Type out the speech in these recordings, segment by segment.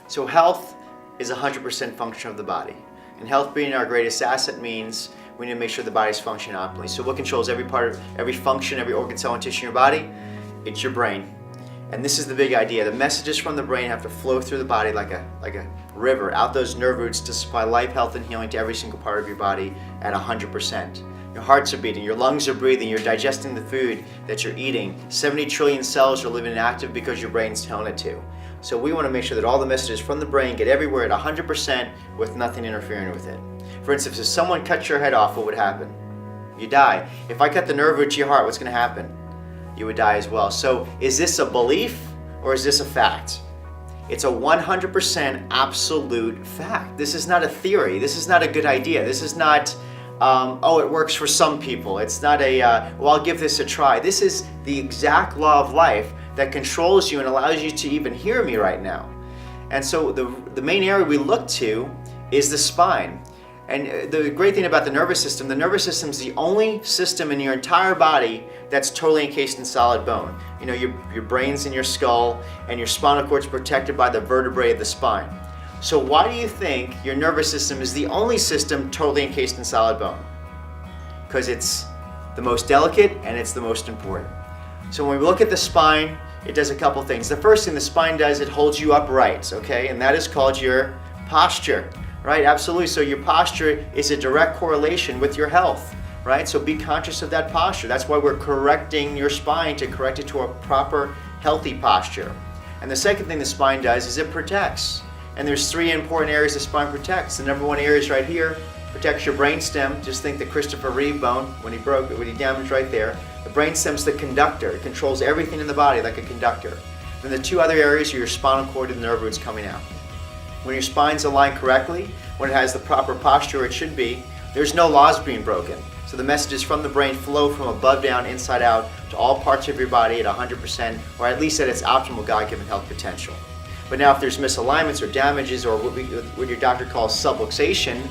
So health is 100% function of the body. And health being our greatest asset means we need to make sure the body's functioning optimally. So what controls every part, every function, every organ, cell, and tissue in your body? It's your brain. And this is the big idea. The messages from the brain have to flow through the body like a river, out those nerve roots to supply life, health, and healing to every single part of your body at 100%. Your hearts are beating, your lungs are breathing, you're digesting the food that you're eating. 70 trillion cells are living active because your brain's telling it to. So we want to make sure that all the messages from the brain get everywhere at 100% with nothing interfering with it. For instance, if someone cut your head off, what would happen? You die. If I cut the nerve root to your heart, what's going to happen? You would die as well. So is this a belief or is this a fact? It's a 100% absolute fact. This is not a theory. This is not a good idea. This is not, oh, it works for some people. It's not a, well, I'll give this a try. This is the exact law of life that controls you and allows you to even hear me right now. And so the main area we look to is the spine. And the great thing about the nervous system is the only system in your entire body that's totally encased in solid bone. You know, your brain's in your skull and your spinal cord's protected by the vertebrae of the spine. So why do you think your nervous system is the only system totally encased in solid bone? Because it's the most delicate and it's the most important. So when we look at the spine, it does a couple things. The first thing the spine does, it holds you upright, okay? And that is called your posture. Right, absolutely. So your posture is a direct correlation with your health, right? So be conscious of that posture. That's why we're correcting your spine to correct it to a proper, healthy posture. And the second thing the spine does is it protects. And there's three important areas the spine protects. The number one area is right here, protects your brainstem. Just think the Christopher Reeve bone when he damaged right there. The brainstem's the conductor. It controls everything in the body like a conductor. Then the two other areas are your spinal cord and the nerve roots coming out. When your spine's aligned correctly, when it has the proper posture it should be, there's no laws being broken. So the messages from the brain flow from above down, inside out, to all parts of your body at 100%, or at least at its optimal God-given health potential. But now if there's misalignments or damages, or what your doctor calls subluxation,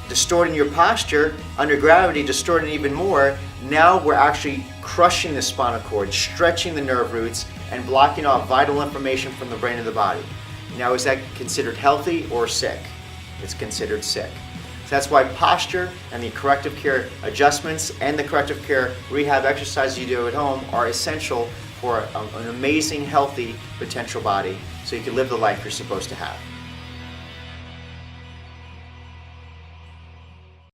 distorting your posture, under gravity distorting even more, now we're actually crushing the spinal cord, stretching the nerve roots, and blocking off vital information from the brain and the body. Now, is that considered healthy or sick? It's considered sick. So that's why posture and the corrective care adjustments and the corrective care rehab exercises you do at home are essential for an amazing, healthy potential body so you can live the life you're supposed to have.